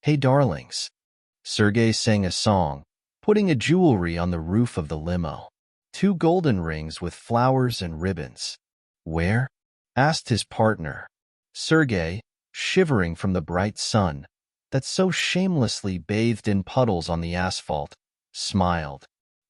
Hey darlings. Sergey sang a song, putting a jewelry on the roof of the limo. 2 golden rings with flowers and ribbons. Where? Asked his partner. Sergey, shivering from the bright sun that so shamelessly bathed in puddles on the asphalt, smiled.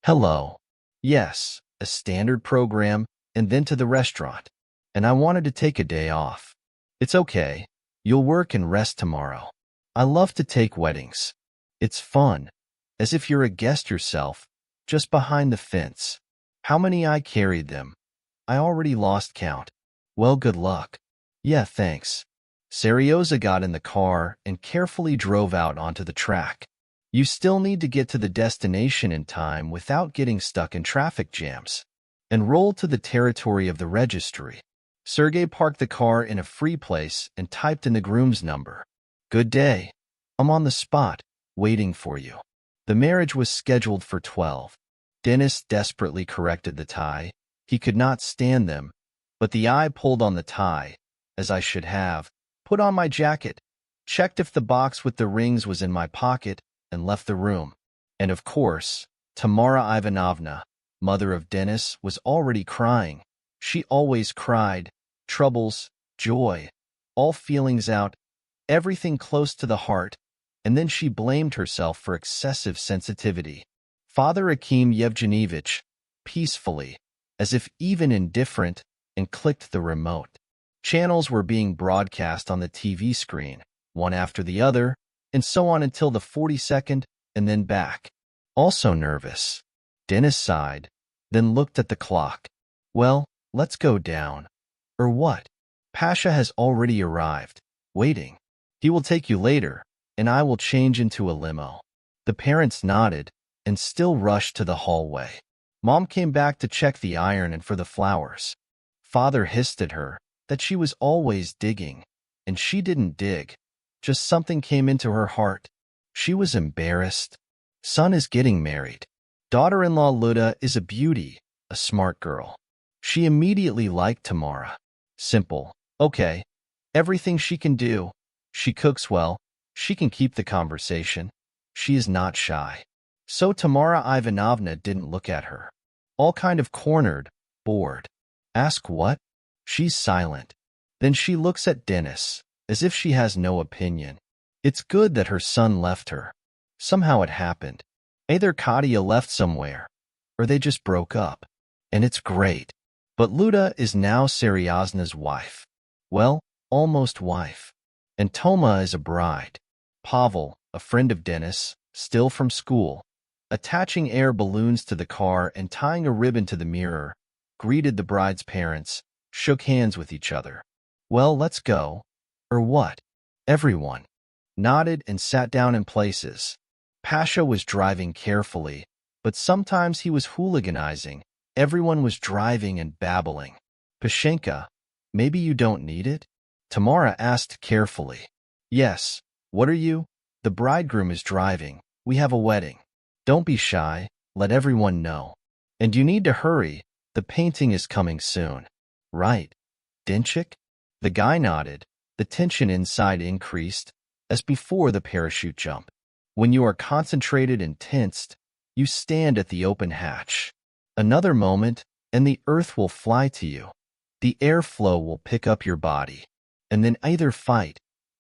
Hello. Yes, a standard program, and then to the restaurant. And I wanted to take a day off. It's okay. You'll work and rest tomorrow. I love to take weddings. It's fun, as if you're a guest yourself, just behind the fence. How many I carried them? I already lost count. Well, good luck. Yeah, thanks. Seryozha got in the car and carefully drove out onto the track. You still need to get to the destination in time without getting stuck in traffic jams. And roll to the territory of the registry. Sergey parked the car in a free place and typed in the groom's number. Good day. I'm on the spot, waiting for you. The marriage was scheduled for 12. Dennis desperately corrected the tie. He could not stand them, but the eye pulled on the tie, as I should have, put on my jacket, checked if the box with the rings was in my pocket, and left the room. And of course, Tamara Ivanovna, mother of Dennis, was already crying. She always cried. Troubles, joy, all feelings out, everything close to the heart, and then she blamed herself for excessive sensitivity. Father Akim Yevgenyevich, peacefully, as if even indifferent, and clicked the remote. Channels were being broadcast on the TV screen, one after the other, and so on until the 42nd, and then back. Also nervous. Dennis sighed, then looked at the clock. Well, let's go down. Or what? Pasha has already arrived, waiting. He will take you later, and I will change into a limo. The parents nodded and still rushed to the hallway. Mom came back to check the iron and for the flowers. Father hissed at her that she was always digging, and she didn't dig. Just something came into her heart. She was embarrassed. Son is getting married. Daughter-in-law Luda is a beauty, a smart girl. She immediately liked Tamara. Simple. Okay. Everything she can do. She cooks well. She can keep the conversation. She is not shy. So Tamara Ivanovna didn't look at her. All kind of cornered, bored. Ask what? She's silent. Then she looks at Dennis, as if she has no opinion. It's good that her son left her. Somehow it happened. Either Katya left somewhere, or they just broke up. And it's great. But Luda is now Seryozha's wife. Well, almost wife. And Toma is a bride. Pavel, a friend of Dennis, still from school, attaching air balloons to the car and tying a ribbon to the mirror, greeted the bride's parents, shook hands with each other. Well, let's go. Or what? Everyone nodded and sat down in places. Pasha was driving carefully, but sometimes he was hooliganizing. Everyone was driving and babbling. Pashenka, maybe you don't need it? Tamara asked carefully. Yes. What are you? The bridegroom is driving. We have a wedding. Don't be shy. Let everyone know. And you need to hurry. The painting is coming soon. Right. Dinchik? The guy nodded. The tension inside increased, as before the parachute jump. When you are concentrated and tensed, you stand at the open hatch. Another moment, and the earth will fly to you. The airflow will pick up your body, and then either fight,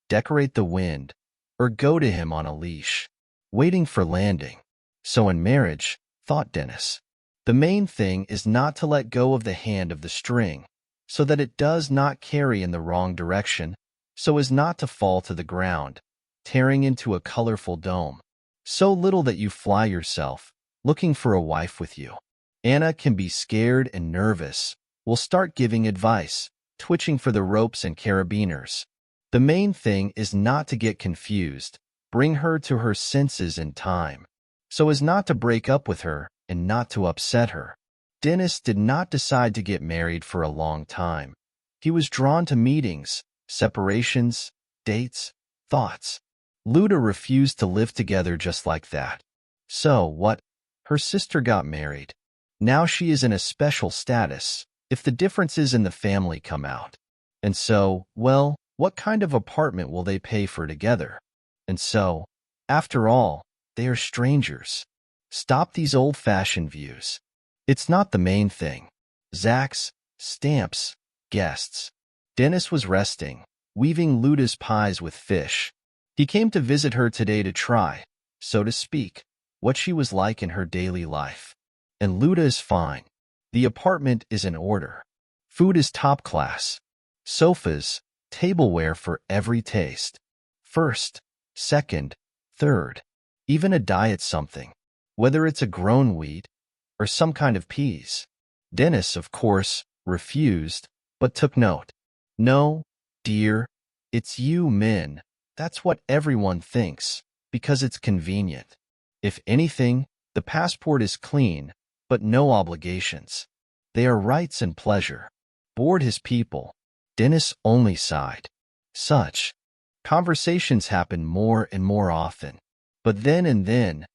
decorate the wind, or go to him on a leash, waiting for landing. So in marriage, thought Dennis, the main thing is not to let go of the hand of the string, so that it does not carry in the wrong direction, so as not to fall to the ground, tearing into a colorful dome, so little that you fly yourself, looking for a wife with you. Anna can be scared and nervous, will start giving advice, twitching for the ropes and carabiners. The main thing is not to get confused, bring her to her senses in time, so as not to break up with her and not to upset her. Dennis did not decide to get married for a long time. He was drawn to meetings, separations, dates, thoughts. Luda refused to live together just like that. So what? Her sister got married. Now she is in a special status, if the differences in the family come out. And so, well, what kind of apartment will they pay for together? And so, after all, they are strangers. Stop these old-fashioned views. It's not the main thing. Zacks, stamps, guests. Dennis was resting, weaving Luda's pies with fish. He came to visit her today to try, so to speak, what she was like in her daily life. And Luda is fine. The apartment is in order. Food is top class. Sofas, tableware for every taste. First, second, third. Even a diet something, whether it's a grown wheat or some kind of peas. Dennis, of course, refused, but took note. No, dear, it's you, Min. That's what everyone thinks, because it's convenient. If anything, the passport is clean, but no obligations. They are rights and pleasure. Bored his people. Dennis only sighed. Such conversations happen more and more often. But then and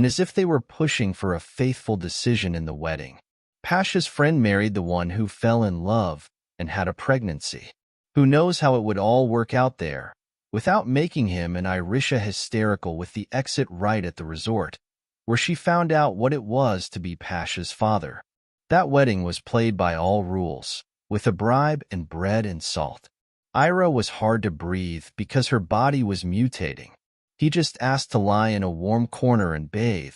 as if they were pushing for a faithful decision in the wedding. Pasha's friend married the one who fell in love and had a pregnancy. Who knows how it would all work out there, without making him and Irisha hysterical with the exit right at the resort, where she found out what it was to be Pasha's father. That wedding was played by all rules, with a bribe and bread and salt. Ira was hard to breathe because her body was mutating. He just asked to lie in a warm corner and bathe,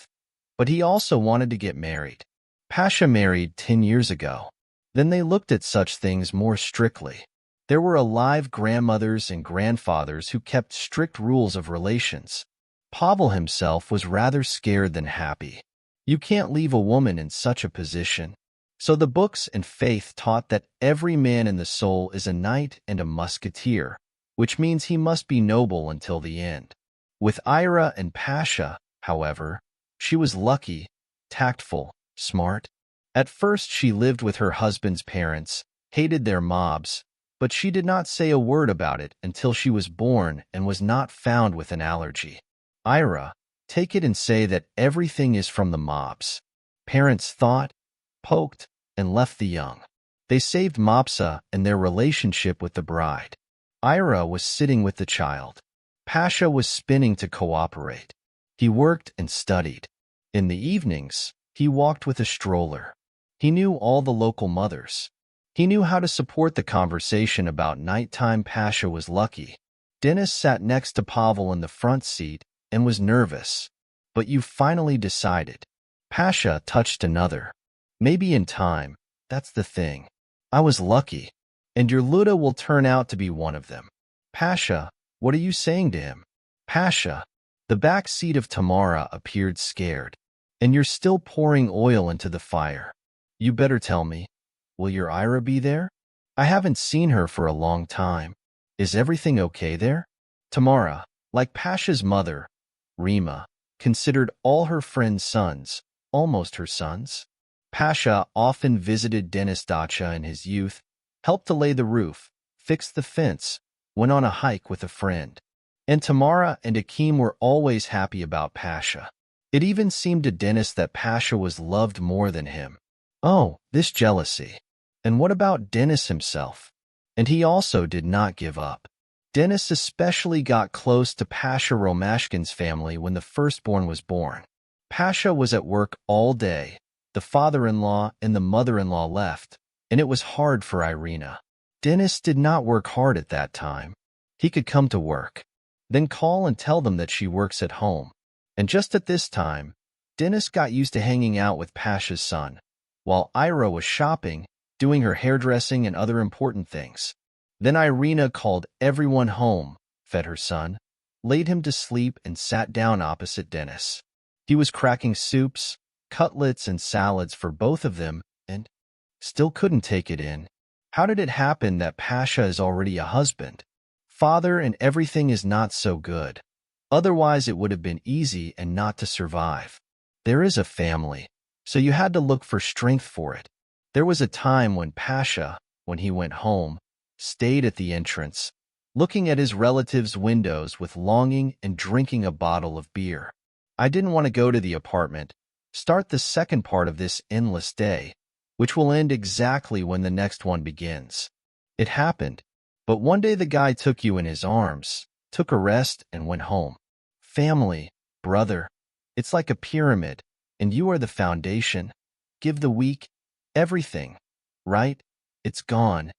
but he also wanted to get married. Pasha married 10 years ago. Then they looked at such things more strictly. There were alive grandmothers and grandfathers who kept strict rules of relations. Pavel himself was rather scared than happy. You can't leave a woman in such a position. So the books and faith taught that every man in the soul is a knight and a musketeer, which means he must be noble until the end. With Ira and Pasha, however, she was lucky, tactful, smart. At first she lived with her husband's parents, hated their mobs, but she did not say a word about it until she was born and was not found with an allergy. Ira, take it and say that everything is from the mobs. Parents thought, poked, and left the young. They saved Mopsa and their relationship with the bride. Ira was sitting with the child. Pasha was spinning to cooperate. He worked and studied. In the evenings, he walked with a stroller. He knew all the local mothers. He knew how to support the conversation about nighttime. Pasha was lucky. Dennis sat next to Pavel in the front seat and was nervous. But you finally decided. Pasha touched another. Maybe in time, that's the thing. I was lucky. And your Luda will turn out to be one of them. Pasha, what are you saying to him? Pasha, the back seat of Tamara appeared scared. And you're still pouring oil into the fire. You better tell me. Will your Ira be there? I haven't seen her for a long time. Is everything okay there? Tamara, like Pasha's mother, Rima, considered all her friends' sons, almost her sons. Pasha often visited Dennis Dacha in his youth, helped to lay the roof, fixed the fence, went on a hike with a friend. And Tamara and Akim were always happy about Pasha. It even seemed to Dennis that Pasha was loved more than him. Oh, this jealousy. And what about Dennis himself? And he also did not give up. Dennis especially got close to Pasha Romashkin's family when the firstborn was born. Pasha was at work all day. The father-in-law and the mother-in-law left, and it was hard for Irina. Dennis did not work hard at that time. He could come to work, then call and tell them that she works at home. And just at this time, Dennis got used to hanging out with Pasha's son, while Ira was shopping, doing her hairdressing and other important things. Then Irina called everyone home, fed her son, laid him to sleep, and sat down opposite Dennis. He was cracking soups, cutlets, and salads for both of them, and still couldn't take it in. How did it happen that Pasha is already a husband, father, and everything is not so good? Otherwise it would have been easy and not to survive. There is a family, so you had to look for strength for it. There was a time when Pasha, when he went home, stayed at the entrance, looking at his relatives' windows with longing and drinking a bottle of beer. I didn't want to go to the apartment, start the second part of this endless day, which will end exactly when the next one begins. It happened, but one day the guy took you in his arms, took a rest, and went home. Family, brother, it's like a pyramid, and you are the foundation. Give the weak everything, right? It's gone.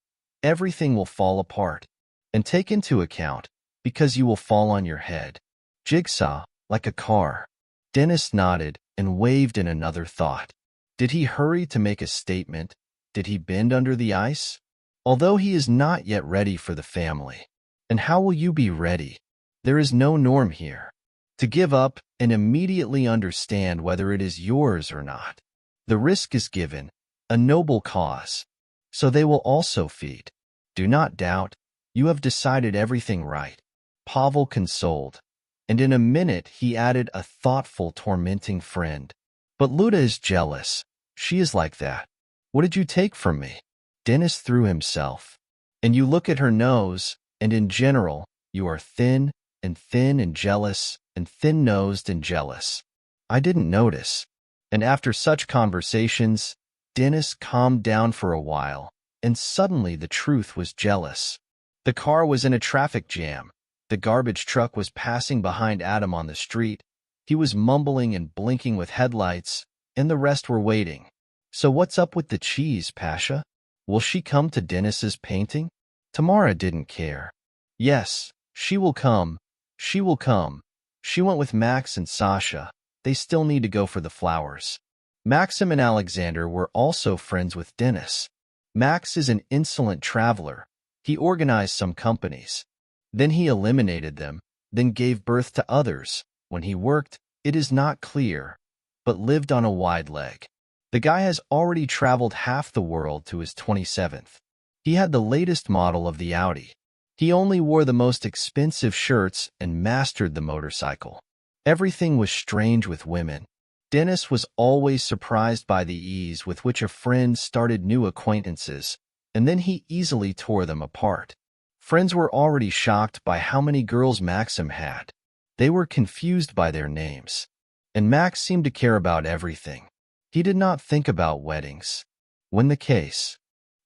Everything will fall apart. And take into account, because you will fall on your head. Jigsaw, like a car. Dennis nodded and waved in another thought. Did he hurry to make a statement? Did he bend under the ice? Although he is not yet ready for the family. And how will you be ready? There is no norm here. To give up and immediately understand whether it is yours or not. The risk is given, a noble cause. So they will also feed. Do not doubt, you have decided everything right. Pavel consoled, and in a minute he added a thoughtful, tormenting friend. But Luda is jealous. She is like that. What did you take from me? Dennis threw himself. And you look at her nose, and in general, you are thin and jealous, and thin-nosed and jealous. I didn't notice. And after such conversations, Dennis calmed down for a while, and suddenly the truth was jealous. The car was in a traffic jam. The garbage truck was passing behind Adam on the street. He was mumbling and blinking with headlights, and the rest were waiting. So what's up with the cheese, Pasha? Will she come to Dennis's painting? Tamara didn't care. Yes, she will come. She will come. She went with Max and Sasha. They still need to go for the flowers. Maxim and Alexander were also friends with Dennis. Max is an insolent traveler. He organized some companies. Then he eliminated them, then gave birth to others. When he worked, it is not clear, but lived on a wide leg. The guy has already traveled half the world to his 27th. He had the latest model of the Audi. He only wore the most expensive shirts and mastered the motorcycle. Everything was strange with women. Dennis was always surprised by the ease with which a friend started new acquaintances, and then he easily tore them apart. Friends were already shocked by how many girls Maxim had. They were confused by their names. And Max seemed to care about everything. He did not think about weddings. When the case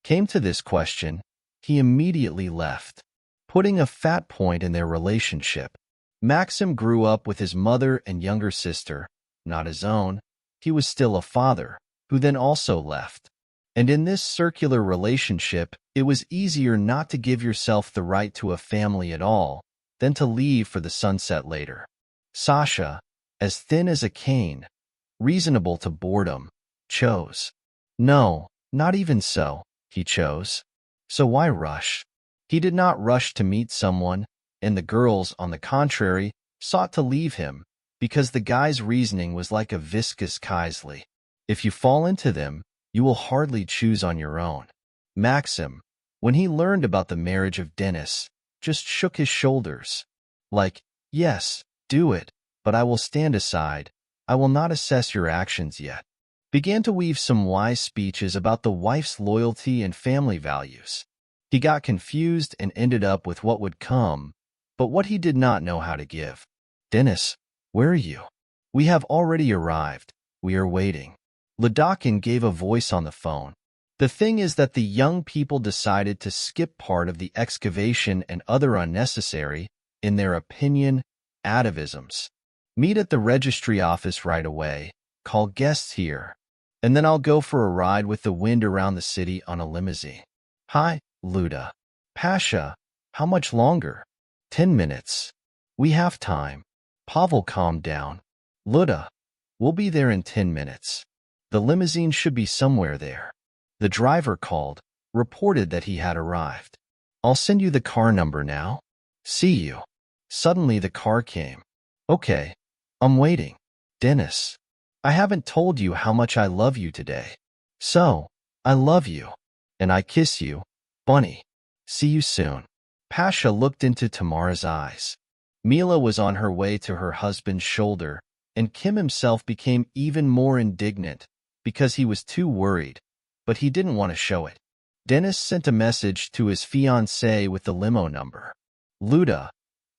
came to this question, he immediately left, putting a fat point in their relationship. Maxim grew up with his mother and younger sister, not his own. He was still a father, who then also left. And in this circular relationship, it was easier not to give yourself the right to a family at all than to leave for the sunset later. Sasha, as thin as a cane, reasonable to boredom, chose. No, not even so, he chose. So why rush? He did not rush to meet someone, and the girls, on the contrary, sought to leave him, because the guy's reasoning was like a viscous Kaisley. If you fall into them, you will hardly choose on your own. Maxim, when he learned about the marriage of Dennis, just shook his shoulders. Like, yes, do it, but I will stand aside. I will not assess your actions yet. Began to weave some wise speeches about the wife's loyalty and family values. He got confused and ended up with what would come, but what he did not know how to give. Dennis, where are you? We have already arrived. We are waiting. Ledokin gave a voice on the phone. The thing is that the young people decided to skip part of the excavation and other unnecessary, in their opinion, atavisms. Meet at the registry office right away. Call guests here. And then I'll go for a ride with the wind around the city on a limousine. Hi, Luda. Pasha, how much longer? 10 minutes. We have time. Pavel calmed down. Luda, we'll be there in 10 minutes. The limousine should be somewhere there. The driver called, reported that he had arrived. I'll send you the car number now. See you. Suddenly the car came. Okay, I'm waiting. Dennis, I haven't told you how much I love you today. So, I love you. And I kiss you, Bunny. See you soon. Pasha looked into Tamara's eyes. Mila was on her way to her husband's shoulder, and Kim himself became even more indignant because he was too worried, but he didn't want to show it. Dennis sent a message to his fiancée with the limo number. Luda,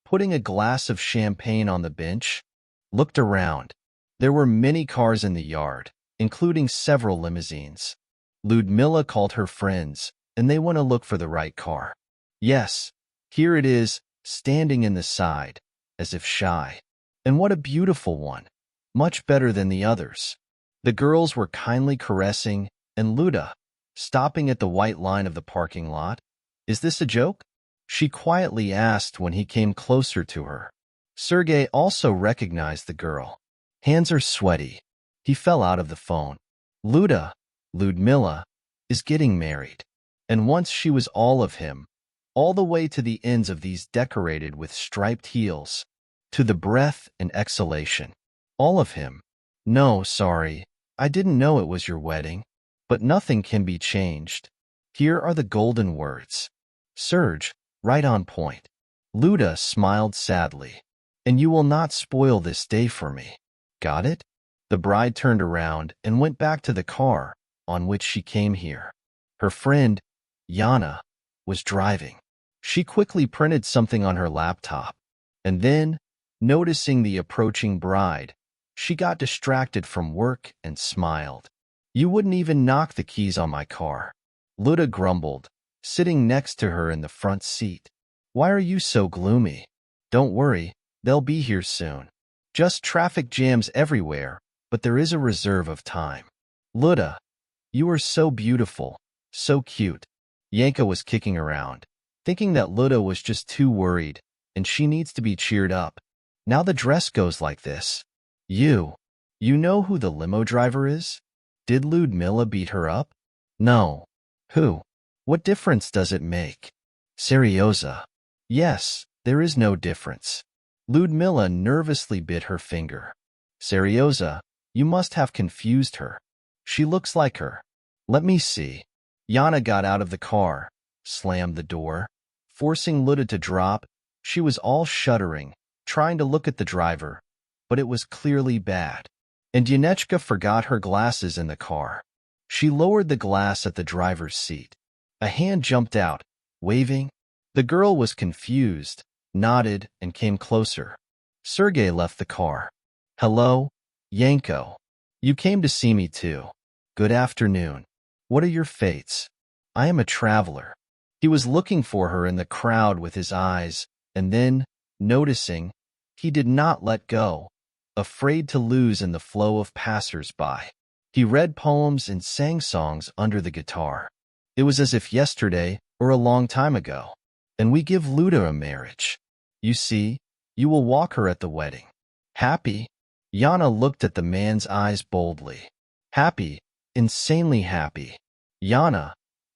putting a glass of champagne on the bench, looked around. There were many cars in the yard, including several limousines. Ludmilla called her friends, and they went to look for the right car. Yes, here it is, standing in the side, as if shy. And what a beautiful one, much better than the others. The girls were kindly caressing, and Luda, stopping at the white line of the parking lot. Is this a joke? She quietly asked when he came closer to her. Sergey also recognized the girl. Hands are sweaty. He fell out of the phone. Ludmila, is getting married. And once she was all of him, all the way to the ends of these decorated with striped heels, to the breath and exhalation. All of him. No, sorry, I didn't know it was your wedding. But nothing can be changed. Here are the golden words. Serge, right on point. Luda smiled sadly. And you will not spoil this day for me. Got it? The bride turned around and went back to the car on which she came here. Her friend, Yana, was driving. She quickly printed something on her laptop, and then, noticing the approaching bride, she got distracted from work and smiled. You wouldn't even knock the keys on my car. Luda grumbled, sitting next to her in the front seat. Why are you so gloomy? Don't worry, they'll be here soon. Just traffic jams everywhere, but there is a reserve of time. Luda, you are so beautiful, so cute. Yanka was kicking around, thinking that Luda was just too worried, and she needs to be cheered up. Now the dress goes like this. You know who the limo driver is? Did Ludmila beat her up? No. Who? What difference does it make? Seryozha. Yes, there is no difference. Ludmila nervously bit her finger. Seryozha, you must have confused her. She looks like her. Let me see. Yana got out of the car, slammed the door, forcing Luda to drop. She was all shuddering, trying to look at the driver, but it was clearly bad. And Yanechka forgot her glasses in the car. She lowered the glass at the driver's seat. A hand jumped out, waving. The girl was confused, nodded, and came closer. Sergey left the car. Hello, Yanko. You came to see me too. Good afternoon. What are your fates? I am a traveler. He was looking for her in the crowd with his eyes, and then, noticing, he did not let go, afraid to lose in the flow of passers-by. He read poems and sang songs under the guitar. It was as if yesterday or a long time ago. And we give Luda a marriage. You see, you will walk her at the wedding. Happy? Yana looked at the man's eyes boldly. Happy, insanely happy. Yana,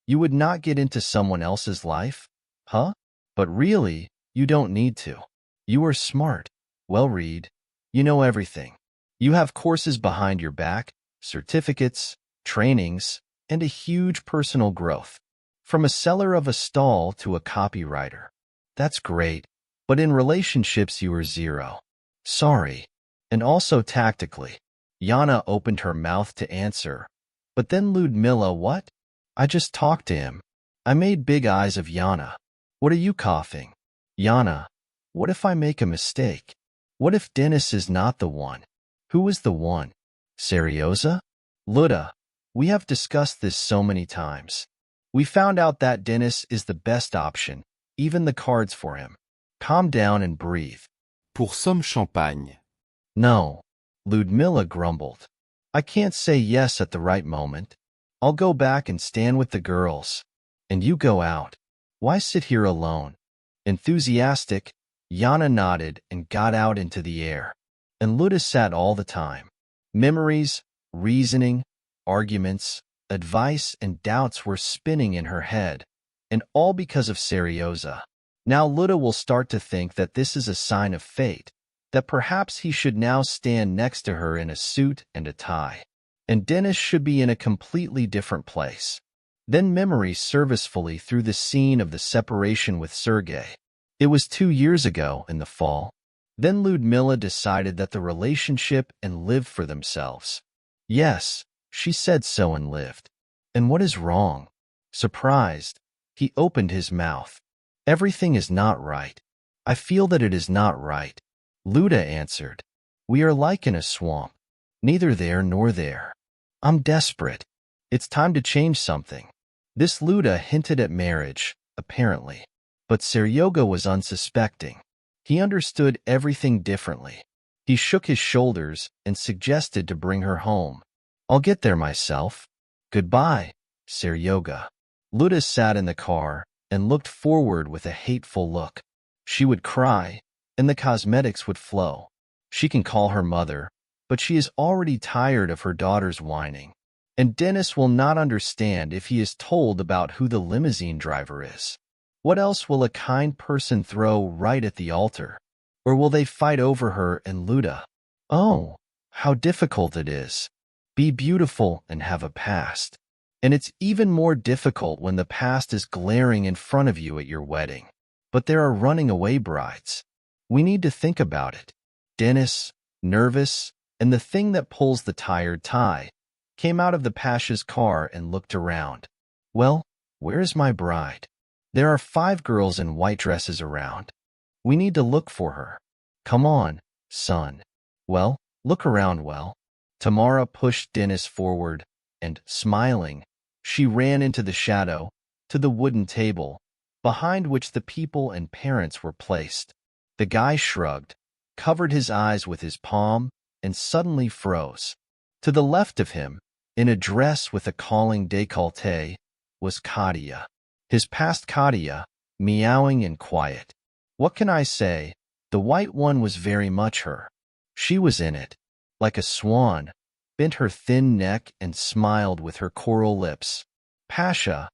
you would not get into someone else's life? Huh? But really, you don't need to. You are smart, well-read, you know everything. You have courses behind your back, certificates, trainings, and a huge personal growth. From a seller of a stall to a copywriter. That's great, but in relationships you are zero. Sorry. And also tactically. Yana opened her mouth to answer. But then Ludmila, what? I just talked to him. I made big eyes of Yana. What are you coughing? Yana, what if I make a mistake? What if Dennis is not the one? Who is the one? Seryozha? Luda, we have discussed this so many times. We found out that Dennis is the best option, even the cards for him. Calm down and breathe. Pour some champagne. No, Ludmila grumbled. I can't say yes at the right moment. I'll go back and stand with the girls. And you go out. Why sit here alone? Enthusiastic, Yana nodded and got out into the air. And Luda sat all the time. Memories, reasoning, arguments, advice and doubts were spinning in her head, and all because of Seryozha. Now Luda will start to think that this is a sign of fate, that perhaps he should now stand next to her in a suit and a tie, and Dennis should be in a completely different place. Then memory servicefully through the scene of the separation with Sergey. It was 2 years ago in the fall. Then Ludmila decided that the relationship and lived for themselves. Yes, she said so and lived. And what is wrong? Surprised, he opened his mouth. Everything is not right. I feel that it is not right. Luda answered. We are like in a swamp. Neither there nor there. I'm desperate. It's time to change something. This Luda hinted at marriage, apparently. But Seryozha was unsuspecting. He understood everything differently. He shook his shoulders and suggested to bring her home. I'll get there myself. Goodbye, Seryozha. Luda sat in the car and looked forward with a hateful look. She would cry, and the cosmetics would flow. She can call her mother, but she is already tired of her daughter's whining. And Dennis will not understand if he is told about who the limousine driver is. What else will a kind person throw right at the altar? Or will they fight over her and Luda? Oh, how difficult it is. Be beautiful and have a past. And it's even more difficult when the past is glaring in front of you at your wedding. But there are running away brides. We need to think about it. Dennis, nervous, and the thing that pulls the tired tie, came out of the Pasha's car and looked around. Well, where is my bride? There are 5 girls in white dresses around. We need to look for her. Come on, son. Well, look around well. Tamara pushed Dennis forward, and, smiling, she ran into the shadow, to the wooden table, behind which the people and parents were placed. The guy shrugged, covered his eyes with his palm, and suddenly froze. To the left of him, in a dress with a calling décolleté, was Katia. His past Katia, meowing and quiet. What can I say? The white one was very much her. She was in it, like a swan, bent her thin neck and smiled with her coral lips. Pasha,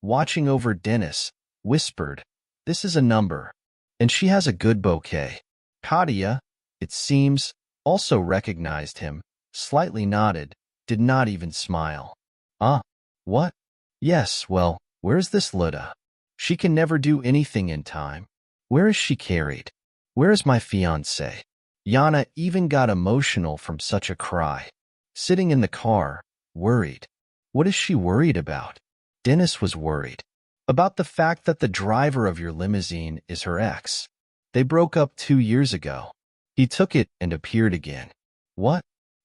watching over Dennis, whispered, "This is a number, and she has a good bouquet." Katia, it seems, also recognized him, slightly nodded, did not even smile. Ah, what? Yes, well, where's this Luda? She can never do anything in time. Where is she carried? Where is my fiancé? Yana even got emotional from such a cry. Sitting in the car, worried. What is she worried about? Dennis was worried. About the fact that the driver of your limousine is her ex. They broke up 2 years ago. He took it and appeared again. What?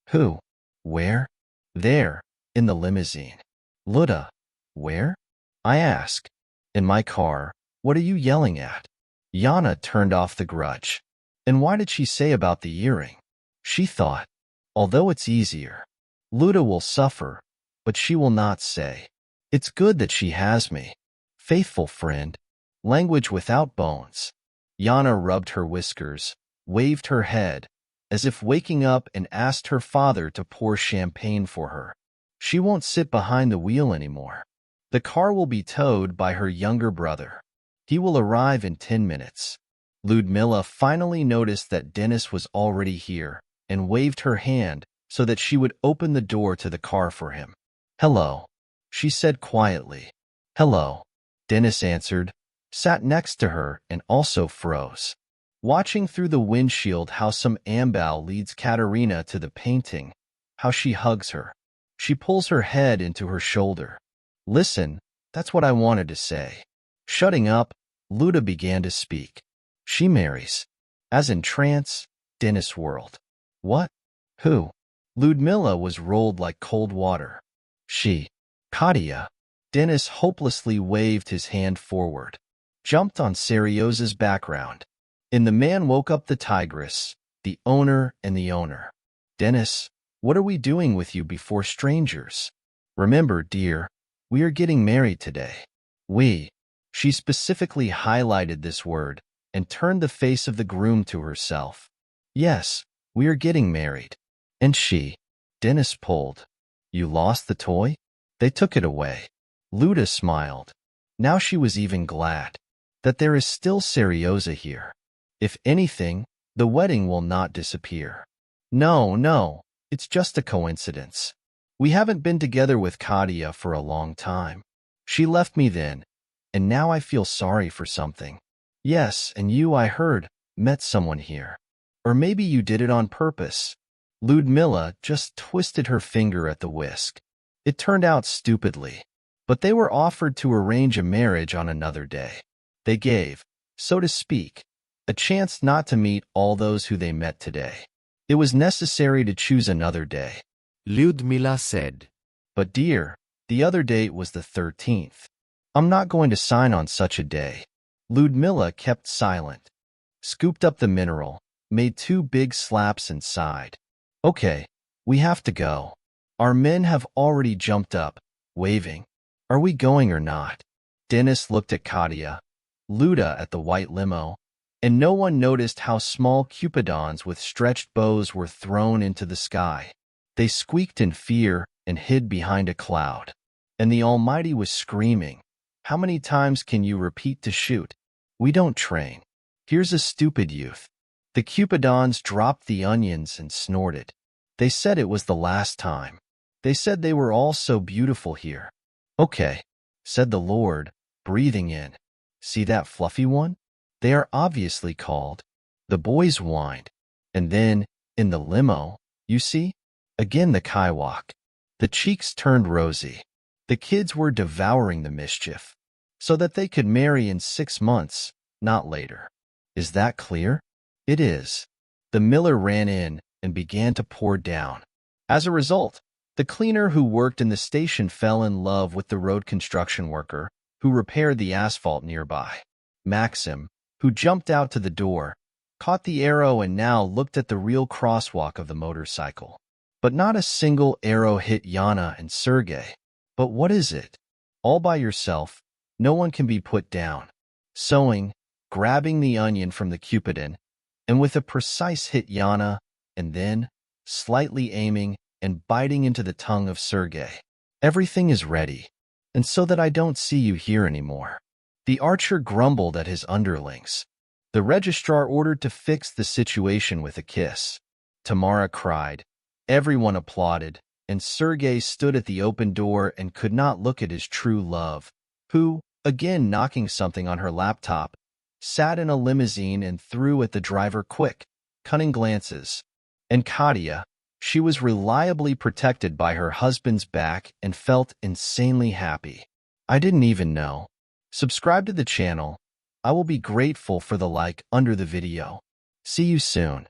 Who? Where? There, in the limousine. Luda, where? I ask. In my car. What are you yelling at? Yana turned off the grudge. And why did she say about the earring? She thought, although it's easier, Luda will suffer, but she will not say. It's good that she has me. Faithful friend. Language without bones. Yana rubbed her whiskers, waved her head, as if waking up, and asked her father to pour champagne for her. She won't sit behind the wheel anymore. The car will be towed by her younger brother. He will arrive in 10 minutes. Ludmila finally noticed that Dennis was already here and waved her hand so that she would open the door to the car for him. Hello, she said quietly. Hello, Dennis answered, sat next to her and also froze. Watching through the windshield how some Ambal leads Katerina to the painting, how she hugs her. She pulls her head into her shoulder. Listen, that's what I wanted to say. Shutting up, Luda began to speak. She marries. As in trance, Dennis whirled. What? Who? Ludmila was rolled like cold water. She. Katia. Dennis hopelessly waved his hand forward. Jumped on Seryozha's background. And the man woke up the tigress, the owner and the owner. Dennis, what are we doing with you before strangers? Remember, dear, we are getting married today. We. She specifically highlighted this word and turned the face of the groom to herself. Yes, we are getting married. And she. Dennis pulled. You lost the toy? They took it away. Luda smiled. Now she was even glad that there is still Seryozha here. If anything, the wedding will not disappear. No, it's just a coincidence. We haven't been together with Katia for a long time. She left me then, and now I feel sorry for something. Yes, and you, I heard, met someone here. Or maybe you did it on purpose. Ludmila just twisted her finger at the whisk. It turned out stupidly, but they were offered to arrange a marriage on another day. They gave, so to speak, a chance not to meet all those who they met today. It was necessary to choose another day. Lyudmila said. But dear, the other date was the 13th. I'm not going to sign on such a day. Ludmilla kept silent, scooped up the mineral, made 2 big slaps and sighed. Okay, we have to go. Our men have already jumped up, waving. Are we going or not? Dennis looked at Katya, Luda at the white limo, and no one noticed how small cupidons with stretched bows were thrown into the sky. They squeaked in fear and hid behind a cloud. And the Almighty was screaming, "How many times can you repeat to shoot? We don't train. Here's a stupid youth." The cupidons dropped the onions and snorted. They said it was the last time. They said they were all so beautiful here. Okay, said the Lord, breathing in. See that fluffy one? They are obviously called. The boys whined. And then, in the limo, you see? Again the Kaiwak. The cheeks turned rosy. The kids were devouring the mischief, so that they could marry in 6 months, not later. Is that clear? It is. The miller ran in and began to pour down. As a result, the cleaner who worked in the station fell in love with the road construction worker who repaired the asphalt nearby. Maxim, who jumped out to the door, caught the arrow and now looked at the real crosswalk of the motorcycle. But not a single arrow hit Yana and Sergey. But what is it? All by yourself, no one can be put down. Sewing, grabbing the onion from the cupidon, and with a precise hit Yana, and then, slightly aiming and biting into the tongue of Sergey. Everything is ready, and so that I don't see you here anymore. The archer grumbled at his underlings. The registrar ordered to fix the situation with a kiss. Tamara cried. Everyone applauded, and Sergey stood at the open door and could not look at his true love, who, again knocking something on her laptop, sat in a limousine and threw at the driver quick, cunning glances. And Katya, she was reliably protected by her husband's back and felt insanely happy. I didn't even know. Subscribe to the channel. I will be grateful for the like under the video. See you soon.